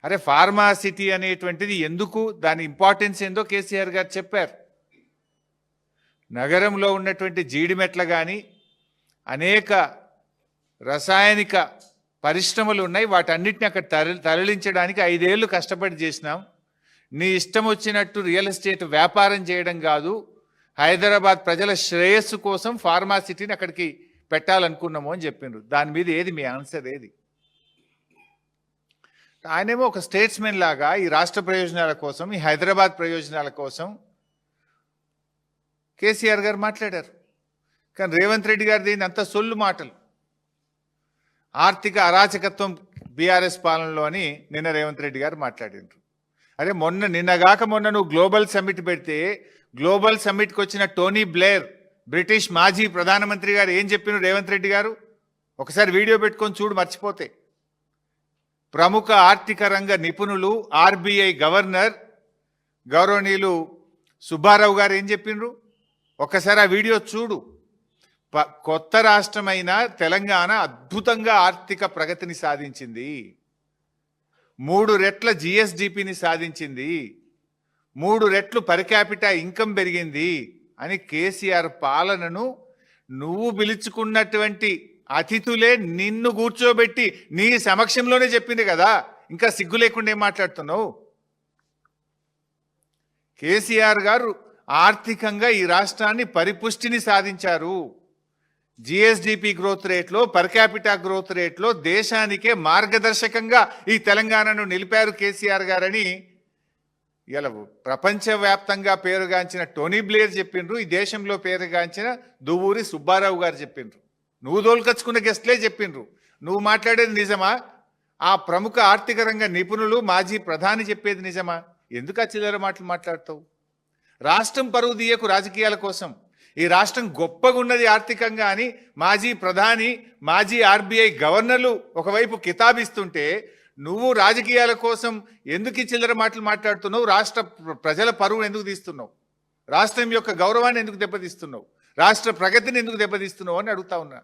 అరే pharma city అనేటువంటిది ఎందుకు, దాని ఇంపార్టెన్స్ ఏందో కేసీఆర్ గారు చెప్పారు. నగరంలో ఉన్నటువంటి జీడిమెట్ల కానీ అనేక రసాయనిక పరిశ్రమలు ఉన్నాయి. వాటన్నిటిని అక్కడ తరలించడానికి 5 ఏళ్ళు కష్టపడి చేసినాం. నీ ఇష్టం వచ్చినట్టు రియల్ ఎస్టేట్ వ్యాపారం చేయడం కాదు, హైదరాబాద్ ప్రజల శ్రేయస్సు కోసం ఫార్మా సిటీని అక్కడికి పెట్టాలనుకున్నాము అని చెప్పిండ్రు. దాని మీద ఏది మీ ఆన్సర్ ఏది? ఆయనేమో ఒక స్టేట్స్మెన్ లాగా ఈ రాష్ట్ర ప్రయోజనాల కోసం, ఈ హైదరాబాద్ ప్రయోజనాల కోసం కేసీఆర్ గారు మాట్లాడారు. కానీ రేవంత్ రెడ్డి గారు దీన్ని అంత సొల్లు మాటలు, ఆర్థిక అరాచకత్వం బీఆర్ఎస్ పాలనలో అని నిన్న రేవంత్ రెడ్డి గారు మాట్లాడినారు. అరే నిన్నగాక మొన్న నువ్వు గ్లోబల్ సమ్మిట్ పెడితే, గ్లోబల్ సమ్మిట్కి వచ్చిన టోనీ బ్లేర్, బ్రిటిష్ మాజీ ప్రధానమంత్రి గారు ఏం చెప్పినారు రేవంత్ రెడ్డి గారు? ఒకసారి వీడియో పెట్టుకొని చూడు మర్చిపోతే. ప్రముఖ ఆర్థిక రంగ నిపుణులు, ఆర్బీఐ గవర్నర్ గౌరవనీయులు సుబ్బారావు గారు ఏం చెప్పిండ్రు? ఒక్కసారి ఆ వీడియో చూడు. కొత్త రాష్ట్రమైన తెలంగాణ అద్భుతంగా ఆర్థిక ప్రగతిని సాధించింది, 3 రెట్ల జిఎస్డిపిని సాధించింది, 3 రెట్లు పర్ క్యాపిటా ఇన్కమ్ పెరిగింది అని కేసీఆర్ పాలనను నువ్వు పిలుచుకున్నటువంటి అతిథులే నిన్ను కూర్చోబెట్టి నీ సమక్షంలోనే చెప్పింది కదా. ఇంకా సిగ్గు లేకుండా ఏం మాట్లాడుతున్నావు? కేసీఆర్ గారు ఆర్థికంగా ఈ రాష్ట్రాన్ని పరిపుష్టిని సాధించారు. జిఎస్డిపి గ్రోత్ రేట్లో, పర్ క్యాపిటా గ్రోత్ రేట్లో దేశానికే మార్గదర్శకంగా ఈ తెలంగాణను నిలిపారు కేసీఆర్ గారని ఇలా ప్రపంచవ్యాప్తంగా పేరుగాంచిన టోనీ బ్లేర్ చెప్పిండ్రు, ఈ దేశంలో పేరుగాంచిన దువ్వూరి సుబ్బారావు గారు చెప్పిండ్రు, నువ్వు దోలుకొచ్చుకున్న గెస్ట్లే చెప్పిండ్రు. నువ్వు మాట్లాడేది నిజమా? ఆ ప్రముఖ ఆర్థిక రంగ నిపుణులు, మాజీ ప్రధాని చెప్పేది నిజమా? ఎందుకు ఆ చిల్లర మాటలు మాట్లాడతావు? రాష్ట్రం పరువు తీయకు రాజకీయాల కోసం. ఈ రాష్ట్రం గొప్పగా ఉన్నది ఆర్థికంగా అని మాజీ ప్రధాని, మాజీ ఆర్బీఐ గవర్నర్లు ఒకవైపు కితాబిస్తుంటే నువ్వు రాజకీయాల కోసం ఎందుకు ఈ చిల్లర మాటలు మాట్లాడుతున్నావు? రాష్ట్ర ప్రజల పరువును ఎందుకు తీస్తున్నావు? రాష్ట్రం యొక్క గౌరవాన్ని ఎందుకు దెబ్బతీస్తున్నావు? రాష్ట్ర ప్రగతిని ఎందుకు దెబ్బతీస్తున్నావు అని అడుగుతా ఉన్నా.